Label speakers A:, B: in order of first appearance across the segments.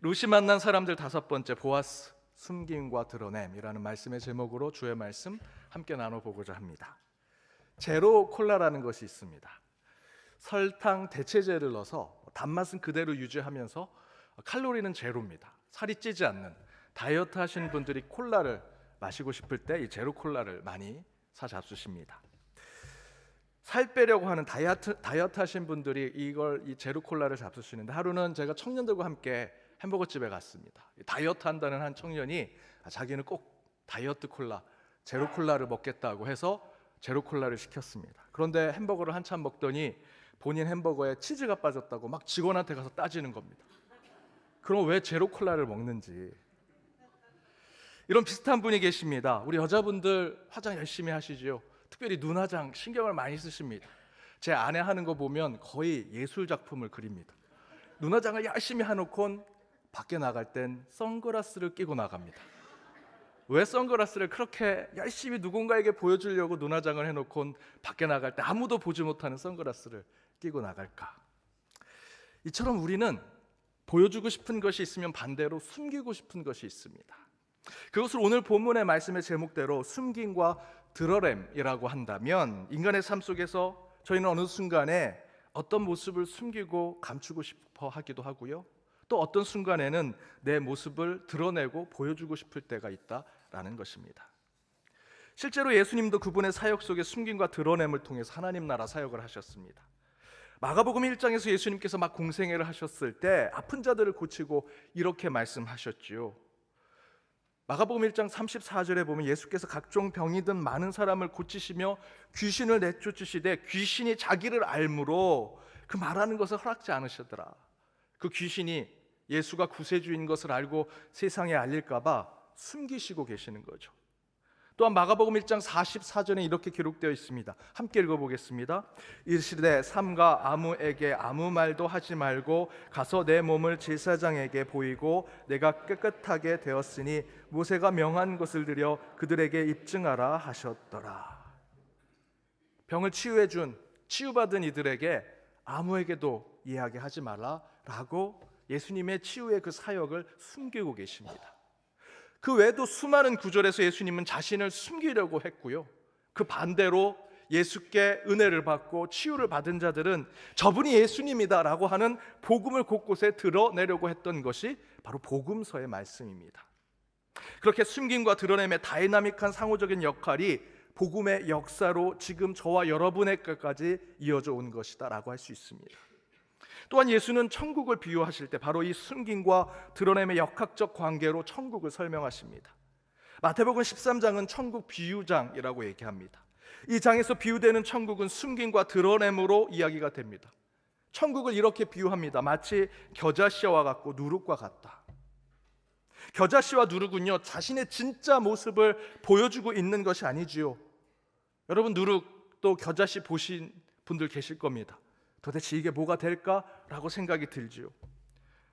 A: 루시 만난 사람들 5번째, 보아스, 숨김과 드러냄이라는 말씀의 제목으로 주의 말씀 함께 나눠보고자 합니다. 제로 콜라라는 것이 있습니다. 설탕 대체제를 넣어서 단맛은 그대로 유지하면서 칼로리는 제로입니다. 살이 찌지 않는, 다이어트 하시는 분들이 콜라를 마시고 싶을 때 이 제로 콜라를 많이 사 잡수십니다. 살 빼려고 하는 다이어트 하신 분들이 이 제로 콜라를 잡수시는데, 하루는 제가 청년들과 함께 햄버거 집에 갔습니다. 다이어트 한다는 한 청년이 자기는 꼭 다이어트 콜라, 제로 콜라를 먹겠다고 해서 제로 콜라를 시켰습니다. 그런데 햄버거를 한참 먹더니 본인 햄버거에 치즈가 빠졌다고 막 직원한테 가서 따지는 겁니다. 그럼 왜 제로 콜라를 먹는지. 이런 비슷한 분이 계십니다. 우리 여자분들 화장 열심히 하시죠. 특별히 눈화장 신경을 많이 쓰십니다. 제 아내 하는 거 보면 거의 예술 작품을 그립니다. 눈화장을 열심히 해놓고 밖에 나갈 땐 선글라스를 끼고 나갑니다. 왜 선글라스를 그렇게 열심히 누군가에게 보여주려고 눈화장을 해놓고 밖에 나갈 때 아무도 보지 못하는 선글라스를 끼고 나갈까? 이처럼 우리는 보여주고 싶은 것이 있으면 반대로 숨기고 싶은 것이 있습니다. 그것을 오늘 본문의 말씀의 제목대로 숨김과 드러냄이라고 한다면, 인간의 삶 속에서 저희는 어느 순간에 어떤 모습을 숨기고 감추고 싶어 하기도 하고요, 또 어떤 순간에는 내 모습을 드러내고 보여주고 싶을 때가 있다라는 것입니다. 실제로 예수님도 그분의 사역 속에 숨김과 드러냄을 통해서 하나님 나라 사역을 하셨습니다. 마가복음 1장에서 예수님께서 막 공생애를 하셨을 때 아픈 자들을 고치고 이렇게 말씀하셨지요. 마가복음 1장 34절에 보면 예수께서 각종 병이 든 많은 사람을 고치시며 귀신을 내쫓으시되 귀신이 자기를 알므로 그 말하는 것을 허락지 않으시더라. 그 귀신이 예수가 구세주인 것을 알고 세상에 알릴까 봐 숨기시고 계시는 거죠. 또한 마가복음 1장 44절에 이렇게 기록되어 있습니다. 함께 읽어보겠습니다. 이르시되 삼가 아무에게 아무 말도 하지 말고 가서 내 몸을 제사장에게 보이고 내가 깨끗하게 되었으니 모세가 명한 것을 드려 그들에게 입증하라 하셨더라. 병을 치유해준, 치유받은 이들에게 아무에게도 이야기하지 말라라고 예수님의 치유의 그 사역을 숨기고 계십니다. 그 외에도 수많은 구절에서 예수님은 자신을 숨기려고 했고요, 그 반대로 예수께 은혜를 받고 치유를 받은 자들은 저분이 예수님이다라고 하는 복음을 곳곳에 드러내려고 했던 것이 바로 복음서의 말씀입니다. 그렇게 숨김과 드러냄의 다이나믹한 상호적인 역할이 복음의 역사로 지금 저와 여러분에게까지 이어져 온 것이다 라고 할 수 있습니다. 또한 예수는 천국을 비유하실 때 바로 이 숨김과 드러냄의 역학적 관계로 천국을 설명하십니다. 마태복음 13장은 천국 비유장이라고 얘기합니다. 이 장에서 비유되는 천국은 숨김과 드러냄으로 이야기가 됩니다. 천국을 이렇게 비유합니다. 마치 겨자씨와 같고 누룩과 같다. 겨자씨와 누룩은요, 자신의 진짜 모습을 보여주고 있는 것이 아니지요. 여러분, 누룩 또 겨자씨 보신 분들 계실 겁니다. 도대체 이게 뭐가 될까라고 생각이 들지요.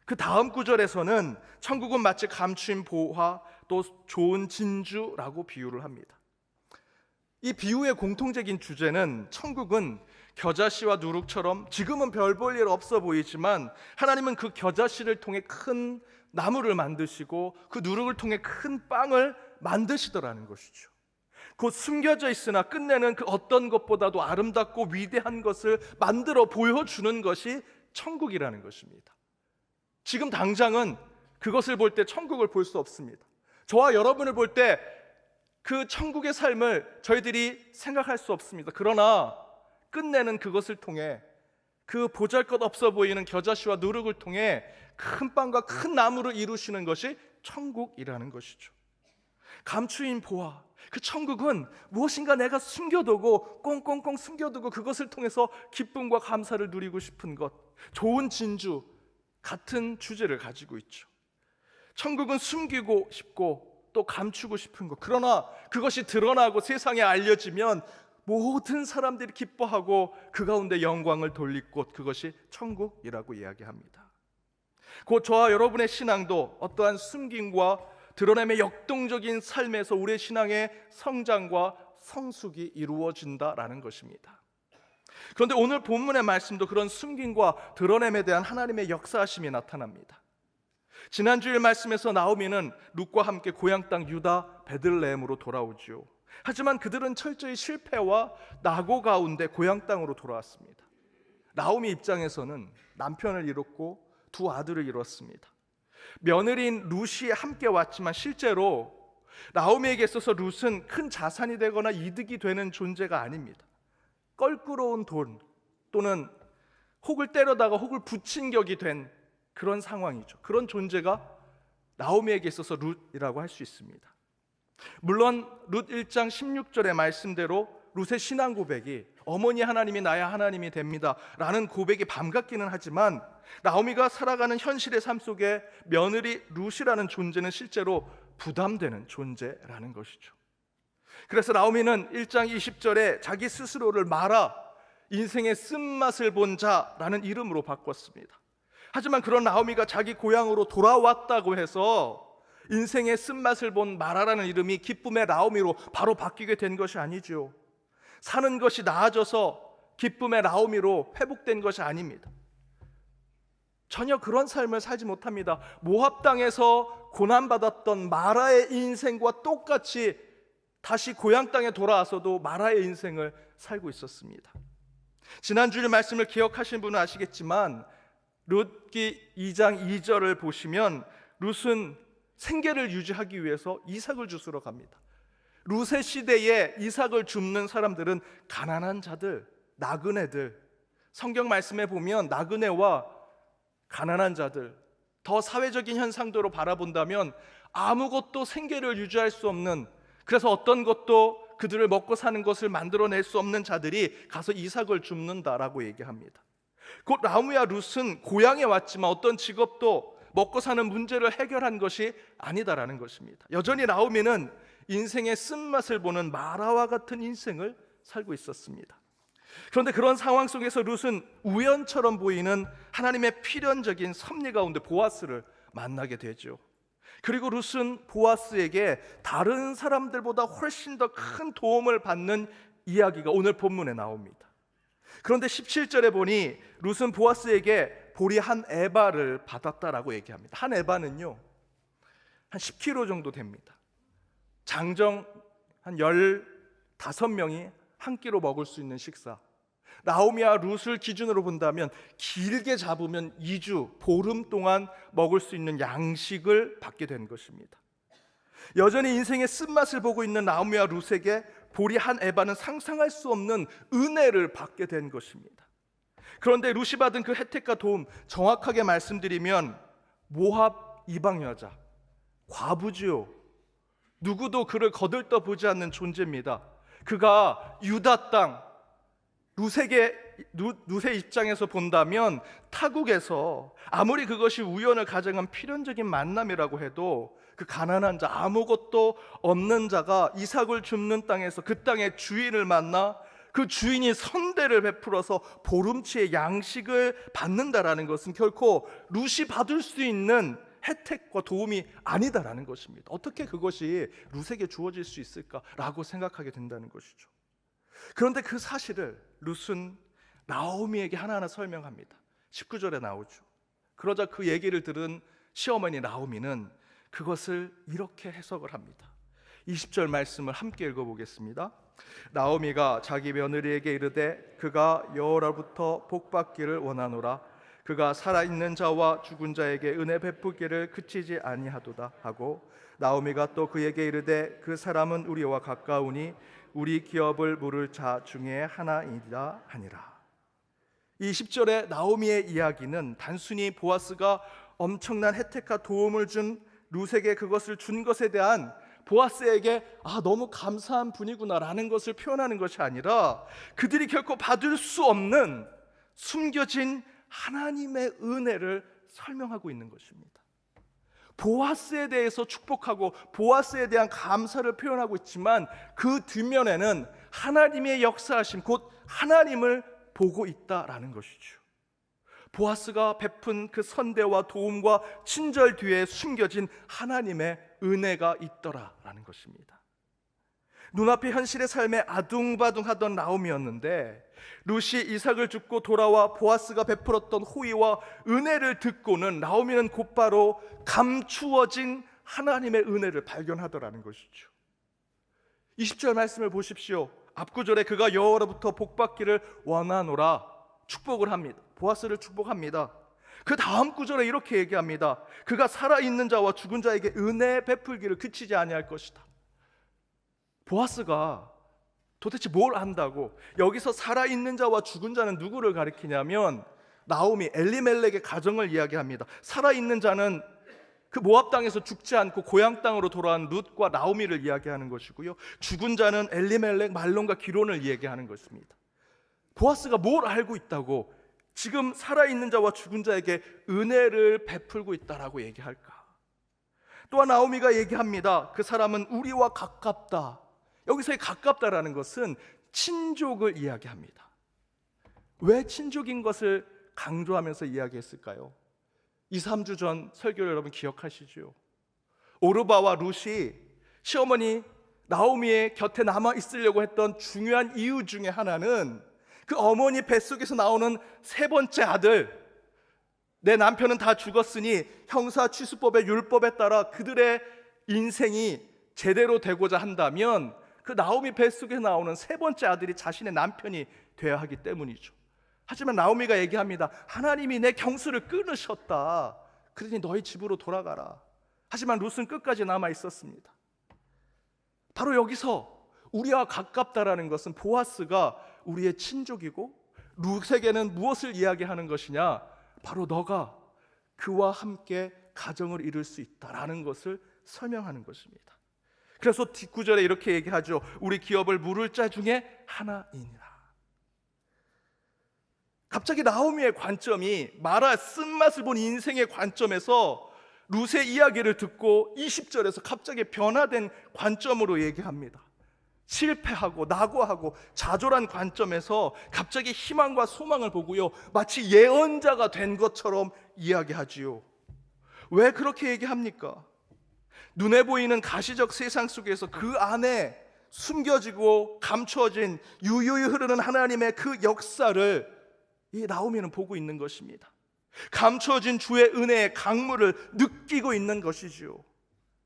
A: 그 다음 구절에서는 천국은 마치 감추인 보화 또 좋은 진주라고 비유를 합니다. 이 비유의 공통적인 주제는 천국은 겨자씨와 누룩처럼 지금은 별 볼 일 없어 보이지만 하나님은 그 겨자씨를 통해 큰 나무를 만드시고 그 누룩을 통해 큰 빵을 만드시더라는 것이죠. 곧 숨겨져 있으나 끝내는 그 어떤 것보다도 아름답고 위대한 것을 만들어 보여주는 것이 천국이라는 것입니다. 지금 당장은 그것을 볼 때 천국을 볼 수 없습니다. 저와 여러분을 볼 때 그 천국의 삶을 저희들이 생각할 수 없습니다. 그러나 끝내는 그것을 통해, 그 보잘것없어 보이는 겨자씨와 누룩을 통해 큰 빵과 큰 나무를 이루시는 것이 천국이라는 것이죠. 감추인 보화, 그 천국은 무엇인가 내가 숨겨두고 꽁꽁꽁 숨겨두고 그것을 통해서 기쁨과 감사를 누리고 싶은 것, 좋은 진주 같은 주제를 가지고 있죠. 천국은 숨기고 싶고 또 감추고 싶은 것, 그러나 그것이 드러나고 세상에 알려지면 모든 사람들이 기뻐하고 그 가운데 영광을 돌릴 곳, 그것이 천국이라고 이야기합니다. 곧 저와 여러분의 신앙도 어떠한 숨김과 드러냄의 역동적인 삶에서 우리의 신앙의 성장과 성숙이 이루어진다라는 것입니다. 그런데 오늘 본문의 말씀도 그런 숨김과 드러냄에 대한 하나님의 역사하심이 나타납니다. 지난주일 말씀에서 나오미는 룻과 함께 고향 땅 유다 베들레헴으로 돌아오지요. 하지만 그들은 철저히 실패와 낙오 가운데 고향 땅으로 돌아왔습니다. 나오미 입장에서는 남편을 잃었고 두 아들을 잃었습니다. 며느리인 룻이 함께 왔지만 실제로 나오미에게 있어서 룻은 큰 자산이 되거나 이득이 되는 존재가 아닙니다. 껄끄러운 돈 또는 혹을 때려다가 혹을 붙인 격이 된 그런 상황이죠. 그런 존재가 나오미에게 있어서 룻이라고 할 수 있습니다. 물론 룻 1장 16절의 말씀대로 룻의 신앙 고백이 어머니 하나님이 나의 하나님이 됩니다 라는 고백이 반갑기는 하지만 나오미가 살아가는 현실의 삶 속에 며느리 룻이라는 존재는 실제로 부담되는 존재라는 것이죠. 그래서 나오미는 1장 20절에 자기 스스로를 마라 인생의 쓴맛을 본 자라는 이름으로 바꿨습니다. 하지만 그런 나오미가 자기 고향으로 돌아왔다고 해서 인생의 쓴맛을 본 마라라는 이름이 기쁨의 나오미로 바로 바뀌게 된 것이 아니죠. 사는 것이 나아져서 기쁨의 나오미로 회복된 것이 아닙니다. 전혀 그런 삶을 살지 못합니다. 모압 땅에서 고난받았던 마라의 인생과 똑같이 다시 고향 땅에 돌아와서도 마라의 인생을 살고 있었습니다. 지난주일 말씀을 기억하신 분은 아시겠지만 룻기 2장 2절을 보시면 룻은 생계를 유지하기 위해서 이삭을 주스러 갑니다. 룻의 시대에 이삭을 줍는 사람들은 가난한 자들, 나그네들. 성경 말씀에 보면 나그네와 가난한 자들, 더 사회적인 현상도로 바라본다면 아무것도 생계를 유지할 수 없는, 그래서 어떤 것도 그들을 먹고 사는 것을 만들어낼 수 없는 자들이 가서 이삭을 줍는다라고 얘기합니다. 곧 나오미와 룻은 고향에 왔지만 어떤 직업도 먹고 사는 문제를 해결한 것이 아니다라는 것입니다. 여전히 나오미는 인생의 쓴맛을 보는 마라와 같은 인생을 살고 있었습니다. 그런데 그런 상황 속에서 룻은 우연처럼 보이는 하나님의 필연적인 섭리 가운데 보아스를 만나게 되죠. 그리고 룻은 보아스에게 다른 사람들보다 훨씬 더 큰 도움을 받는 이야기가 오늘 본문에 나옵니다. 그런데 17절에 보니 룻은 보아스에게 보리 한 에바를 받았다라고 얘기합니다. 한 에바는요 한 10kg 정도 됩니다. 장정 한 15명이 한 끼로 먹을 수 있는 식사. 나오미와 룻을 기준으로 본다면 길게 잡으면 2주, 보름 동안 먹을 수 있는 양식을 받게 된 것입니다. 여전히 인생의 쓴맛을 보고 있는 나오미와 룻에게 보리 한 에바는 상상할 수 없는 은혜를 받게 된 것입니다. 그런데 룻이 받은 그 혜택과 도움, 정확하게 말씀드리면 모압 이방 여자, 과부지요. 누구도 그를 거들떠보지 않는 존재입니다. 그가 유다 땅, 룻의 입장에서 본다면 타국에서 아무리 그것이 우연을 가정한 필연적인 만남이라고 해도 그 가난한 자, 아무것도 없는 자가 이삭을 줍는 땅에서 그 땅의 주인을 만나 그 주인이 선대를 베풀어서 보름치의 양식을 받는다라는 것은 결코 룻이 받을 수 있는 혜택과 도움이 아니다라는 것입니다. 어떻게 그것이 룻에게 주어질 수 있을까라고 생각하게 된다는 것이죠. 그런데 그 사실을 룻은 나오미에게 하나하나 설명합니다. 19절에 나오죠. 그러자 그 얘기를 들은 시어머니 나오미는 그것을 이렇게 해석을 합니다. 20절 말씀을 함께 읽어보겠습니다. 나오미가 자기 며느리에게 이르되 그가 여호와로부터 복받기를 원하노라. 그가 살아있는 자와 죽은 자에게 은혜 베푸기를 그치지 아니하도다 하고 나오미가 또 그에게 이르되 그 사람은 우리와 가까우니 우리 기업을 물을 자 중에 하나이다 하니라. 이 10절의 나오미의 이야기는 단순히 보아스가 엄청난 혜택과 도움을 준 룻에게 그것을 준 것에 대한 보아스에게 너무 감사한 분이구나라는 것을 표현하는 것이 아니라 그들이 결코 받을 수 없는 숨겨진 하나님의 은혜를 설명하고 있는 것입니다. 보아스에 대해서 축복하고 보아스에 대한 감사를 표현하고 있지만 그 뒷면에는 하나님의 역사하심, 곧 하나님을 보고 있다라는 것이죠. 보아스가 베푼 그 선대와 도움과 친절 뒤에 숨겨진 하나님의 은혜가 있더라라는 것입니다. 눈앞의 현실의 삶에 아둥바둥하던 나오미였는데 룻이 이삭을 죽고 돌아와 보아스가 베풀었던 호의와 은혜를 듣고는 나오미는 곧바로 감추어진 하나님의 은혜를 발견하더라는 것이죠. 20절 말씀을 보십시오. 앞구절에 그가 여호와로부터 복받기를 원하노라 축복을 합니다. 보아스를 축복합니다. 그 다음 구절에 이렇게 얘기합니다. 그가 살아있는 자와 죽은 자에게 은혜 베풀기를 그치지 아니할 것이다. 보아스가 도대체 뭘 안다고? 여기서 살아있는 자와 죽은 자는 누구를 가리키냐면 나오미, 엘리멜렉의 가정을 이야기합니다. 살아있는 자는 그 모압 땅에서 죽지 않고 고향 땅으로 돌아온 룻과 나오미를 이야기하는 것이고요, 죽은 자는 엘리멜렉, 말론과 기론을 이야기하는 것입니다. 보아스가 뭘 알고 있다고 지금 살아있는 자와 죽은 자에게 은혜를 베풀고 있다라고 얘기할까? 또한 나오미가 얘기합니다. 그 사람은 우리와 가깝다. 여기서의 가깝다라는 것은 친족을 이야기합니다. 왜 친족인 것을 강조하면서 이야기했을까요? 2, 3주 전 설교를 여러분 기억하시죠? 오르바와 룻이 시어머니 나오미의 곁에 남아 있으려고 했던 중요한 이유 중에 하나는 그 어머니 뱃속에서 나오는 세 번째 아들, 내 남편은 다 죽었으니 형사취수법의 율법에 따라 그들의 인생이 제대로 되고자 한다면 그 나오미 뱃속에 나오는 세 번째 아들이 자신의 남편이 되어야 하기 때문이죠. 하지만 나오미가 얘기합니다. 하나님이 내 경수를 끊으셨다. 그러니 너희 집으로 돌아가라. 하지만 룻은 끝까지 남아 있었습니다. 바로 여기서 우리와 가깝다라는 것은 보아스가 우리의 친족이고 룻에게는 무엇을 이야기하는 것이냐? 바로 너가 그와 함께 가정을 이룰 수 있다라는 것을 설명하는 것입니다. 그래서 뒷구절에 이렇게 얘기하죠. 우리 기업을 물을 자 중에 하나이니라. 갑자기 나오미의 관점이 마라 쓴맛을 본 인생의 관점에서 룻의 이야기를 듣고 20절에서 갑자기 변화된 관점으로 얘기합니다. 실패하고 낙오하고 좌절한 관점에서 갑자기 희망과 소망을 보고요, 마치 예언자가 된 것처럼 이야기하지요. 왜 그렇게 얘기합니까? 눈에 보이는 가시적 세상 속에서 그 안에 숨겨지고 감추어진 유유히 흐르는 하나님의 그 역사를 이 나오미는 보고 있는 것입니다. 감추어진 주의 은혜의 강물을 느끼고 있는 것이지요.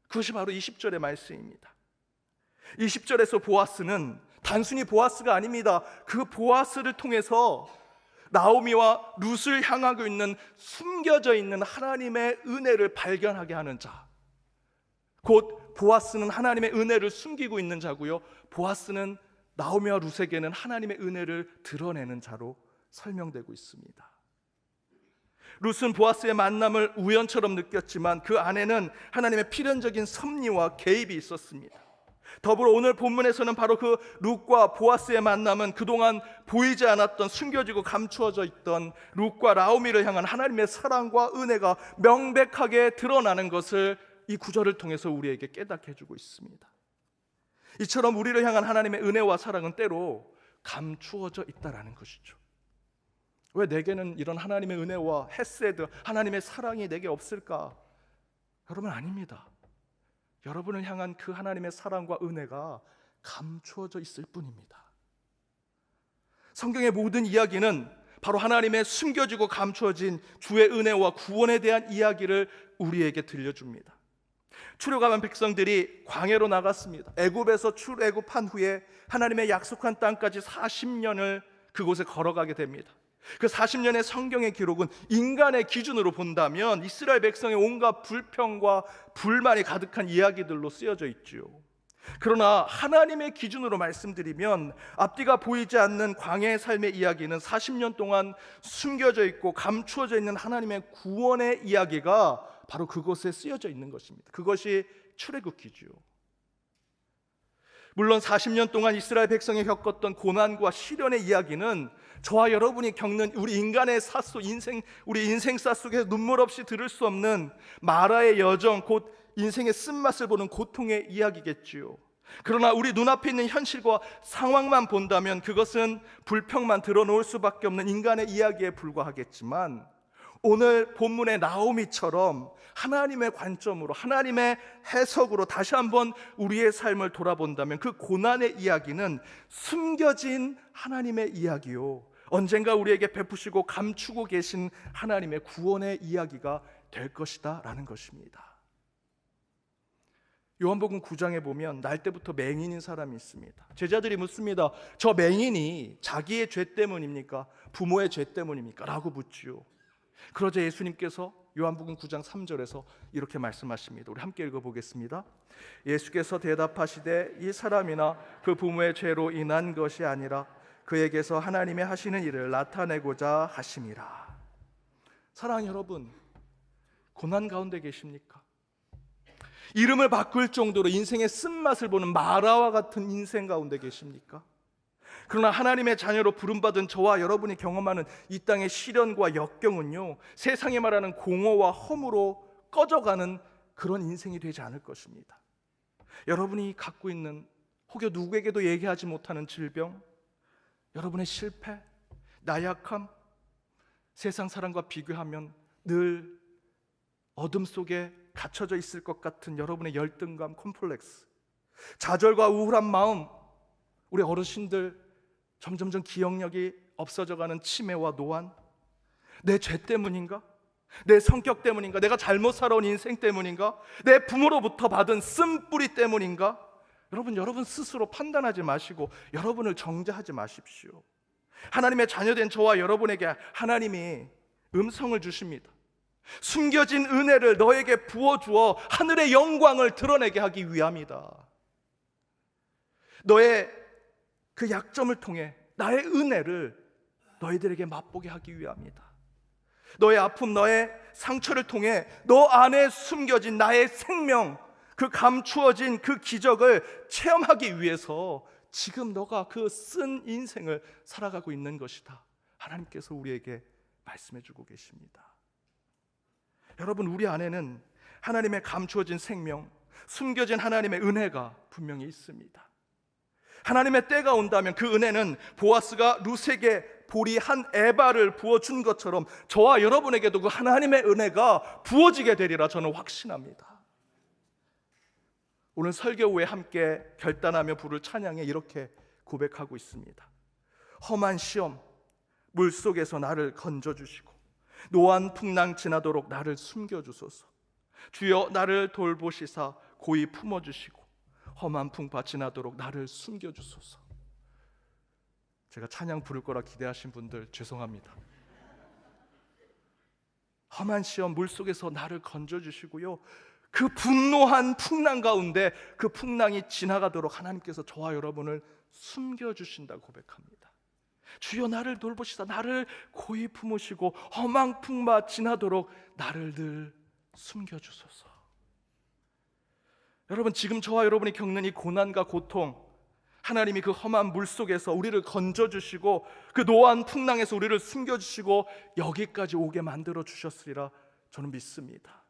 A: 그것이 바로 20절의 말씀입니다. 20절에서 보아스는 단순히 보아스가 아닙니다. 그 보아스를 통해서 나오미와 룻을 향하고 있는 숨겨져 있는 하나님의 은혜를 발견하게 하는 자, 곧 보아스는 하나님의 은혜를 숨기고 있는 자고요, 보아스는 나오미와 룻에게는 하나님의 은혜를 드러내는 자로 설명되고 있습니다. 룻은 보아스의 만남을 우연처럼 느꼈지만 그 안에는 하나님의 필연적인 섭리와 개입이 있었습니다. 더불어 오늘 본문에서는 바로 그 룻과 보아스의 만남은 그동안 보이지 않았던, 숨겨지고 감추어져 있던 룻과 나오미를 향한 하나님의 사랑과 은혜가 명백하게 드러나는 것을 이 구절을 통해서 우리에게 깨닫게 해주고 있습니다. 이처럼 우리를 향한 하나님의 은혜와 사랑은 때로 감추어져 있다라는 것이죠. 왜 내게는 이런 하나님의 은혜와 헤세드, 하나님의 사랑이 내게 없을까? 여러분, 아닙니다. 여러분을 향한 그 하나님의 사랑과 은혜가 감추어져 있을 뿐입니다. 성경의 모든 이야기는 바로 하나님의 숨겨지고 감추어진 주의 은혜와 구원에 대한 이야기를 우리에게 들려줍니다. 출애굽한 백성들이 광야로 나갔습니다. 애굽에서 출애굽한 후에 하나님의 약속한 땅까지 40년을 그곳에 걸어가게 됩니다. 그 40년의 성경의 기록은 인간의 기준으로 본다면 이스라엘 백성의 온갖 불평과 불만이 가득한 이야기들로 쓰여져 있지요. 그러나 하나님의 기준으로 말씀드리면 앞뒤가 보이지 않는 광야의 삶의 이야기는 40년 동안 숨겨져 있고 감추어져 있는 하나님의 구원의 이야기가 바로 그곳에 쓰여져 있는 것입니다. 그것이 출애굽기지요. 물론 40년 동안 이스라엘 백성이 겪었던 고난과 시련의 이야기는 저와 여러분이 겪는 우리 인간의 우리 인생사 속에서 눈물 없이 들을 수 없는 마라의 여정, 곧 인생의 쓴맛을 보는 고통의 이야기겠지요. 그러나 우리 눈앞에 있는 현실과 상황만 본다면 그것은 불평만 드러놓을 수밖에 없는 인간의 이야기에 불과하겠지만 오늘 본문의 나오미처럼 하나님의 관점으로, 하나님의 해석으로 다시 한번 우리의 삶을 돌아본다면 그 고난의 이야기는 숨겨진 하나님의 이야기요, 언젠가 우리에게 베푸시고 감추고 계신 하나님의 구원의 이야기가 될 것이다 라는 것입니다. 요한복음 9장에 보면 날 때부터 맹인인 사람이 있습니다. 제자들이 묻습니다. 저 맹인이 자기의 죄 때문입니까? 부모의 죄 때문입니까? 라고 묻지요. 그러자 예수님께서 요한복음 9장 3절에서 이렇게 말씀하십니다. 우리 함께 읽어보겠습니다. 예수께서 대답하시되 이 사람이나 그 부모의 죄로 인한 것이 아니라 그에게서 하나님이 하시는 일을 나타내고자 하심이라. 사랑하는 여러분, 고난 가운데 계십니까? 이름을 바꿀 정도로 인생의 쓴맛을 보는 마라와 같은 인생 가운데 계십니까? 그러나 하나님의 자녀로 부름받은 저와 여러분이 경험하는 이 땅의 시련과 역경은요, 세상에 말하는 공허와 허무로 꺼져가는 그런 인생이 되지 않을 것입니다. 여러분이 갖고 있는 혹여 누구에게도 얘기하지 못하는 질병, 여러분의 실패, 나약함, 세상 사람과 비교하면 늘 어둠 속에 갇혀져 있을 것 같은 여러분의 열등감, 콤플렉스, 좌절과 우울한 마음, 우리 어르신들 점점점 기억력이 없어져가는 치매와 노안, 내 죄 때문인가? 내 성격 때문인가? 내가 잘못 살아온 인생 때문인가? 내 부모로부터 받은 쓴뿌리 때문인가? 여러분 스스로 판단하지 마시고 여러분을 정죄하지 마십시오. 하나님의 자녀된 저와 여러분에게 하나님이 음성을 주십니다. 숨겨진 은혜를 너에게 부어주어 하늘의 영광을 드러내게 하기 위함이다. 너의 그 약점을 통해 나의 은혜를 너희들에게 맛보게 하기 위함이다. 너의 아픔, 너의 상처를 통해 너 안에 숨겨진 나의 생명, 그 감추어진 그 기적을 체험하기 위해서 지금 너가 그 쓴 인생을 살아가고 있는 것이다. 하나님께서 우리에게 말씀해 주고 계십니다. 여러분, 우리 안에는 하나님의 감추어진 생명, 숨겨진 하나님의 은혜가 분명히 있습니다. 하나님의 때가 온다면 그 은혜는 보아스가 룻에게 보리한 에바를 부어준 것처럼 저와 여러분에게도 그 하나님의 은혜가 부어지게 되리라 저는 확신합니다. 오늘 설교 후에 함께 결단하며 부를 찬양에 이렇게 고백하고 있습니다. 험한 시험, 물속에서 나를 건져주시고 노한 풍랑 지나도록 나를 숨겨주소서. 주여 나를 돌보시사 고이 품어주시고 험한 풍파 지나도록 나를 숨겨주소서. 제가 찬양 부를 거라 기대하신 분들 죄송합니다. 험한 시험 물속에서 나를 건져주시고요, 그 분노한 풍랑 가운데 그 풍랑이 지나가도록 하나님께서 저와 여러분을 숨겨주신다고 고백합니다. 주여 나를 돌보시사 나를 고이 품으시고 험한 풍파 지나도록 나를 늘 숨겨주소서. 여러분, 지금 저와 여러분이 겪는 이 고난과 고통, 하나님이 그 험한 물속에서 우리를 건져주시고 그 노한 풍랑에서 우리를 숨겨주시고 여기까지 오게 만들어 주셨으리라 저는 믿습니다.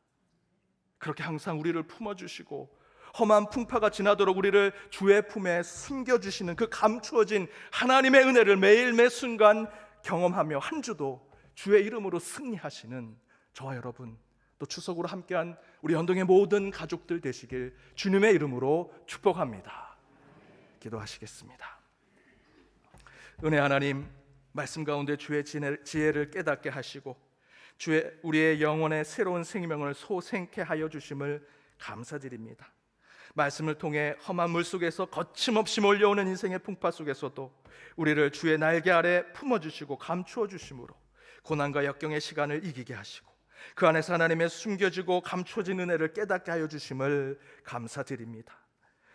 A: 그렇게 항상 우리를 품어주시고 험한 풍파가 지나도록 우리를 주의 품에 숨겨주시는 그 감추어진 하나님의 은혜를 매일 매 순간 경험하며 한 주도 주의 이름으로 승리하시는 저와 여러분, 또 추석으로 함께한 우리 연동의 모든 가족들 되시길 주님의 이름으로 축복합니다. 기도하시겠습니다. 은혜 하나님, 말씀 가운데 주의 지혜를 깨닫게 하시고 우리의 영혼의 새로운 생명을 소생케 하여 주심을 감사드립니다. 말씀을 통해 험한 물 속에서 거침없이 몰려오는 인생의 풍파 속에서도 우리를 주의 날개 아래 품어주시고 감추어 주심으로 고난과 역경의 시간을 이기게 하시고 그 안에서 하나님의 숨겨지고 감추어진 은혜를 깨닫게 하여 주심을 감사드립니다.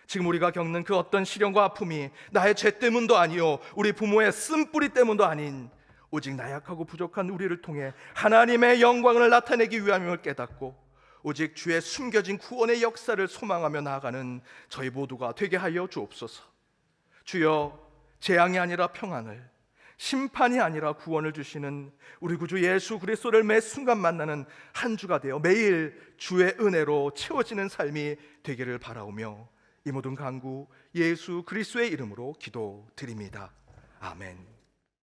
A: 지금 우리가 겪는 그 어떤 시련과 아픔이 나의 죄 때문도 아니요 우리 부모의 쓴뿌리 때문도 아닌 오직 나약하고 부족한 우리를 통해 하나님의 영광을 나타내기 위함임을 깨닫고 오직 주의 숨겨진 구원의 역사를 소망하며 나아가는 저희 모두가 되게 하여 주옵소서. 주여, 재앙이 아니라 평안을, 심판이 아니라 구원을 주시는 우리 구주 예수 그리스도를 매 순간 만나는 한 주가 되어 매일 주의 은혜로 채워지는 삶이 되기를 바라오며 이 모든 간구 예수 그리스도의 이름으로 기도드립니다. 아멘.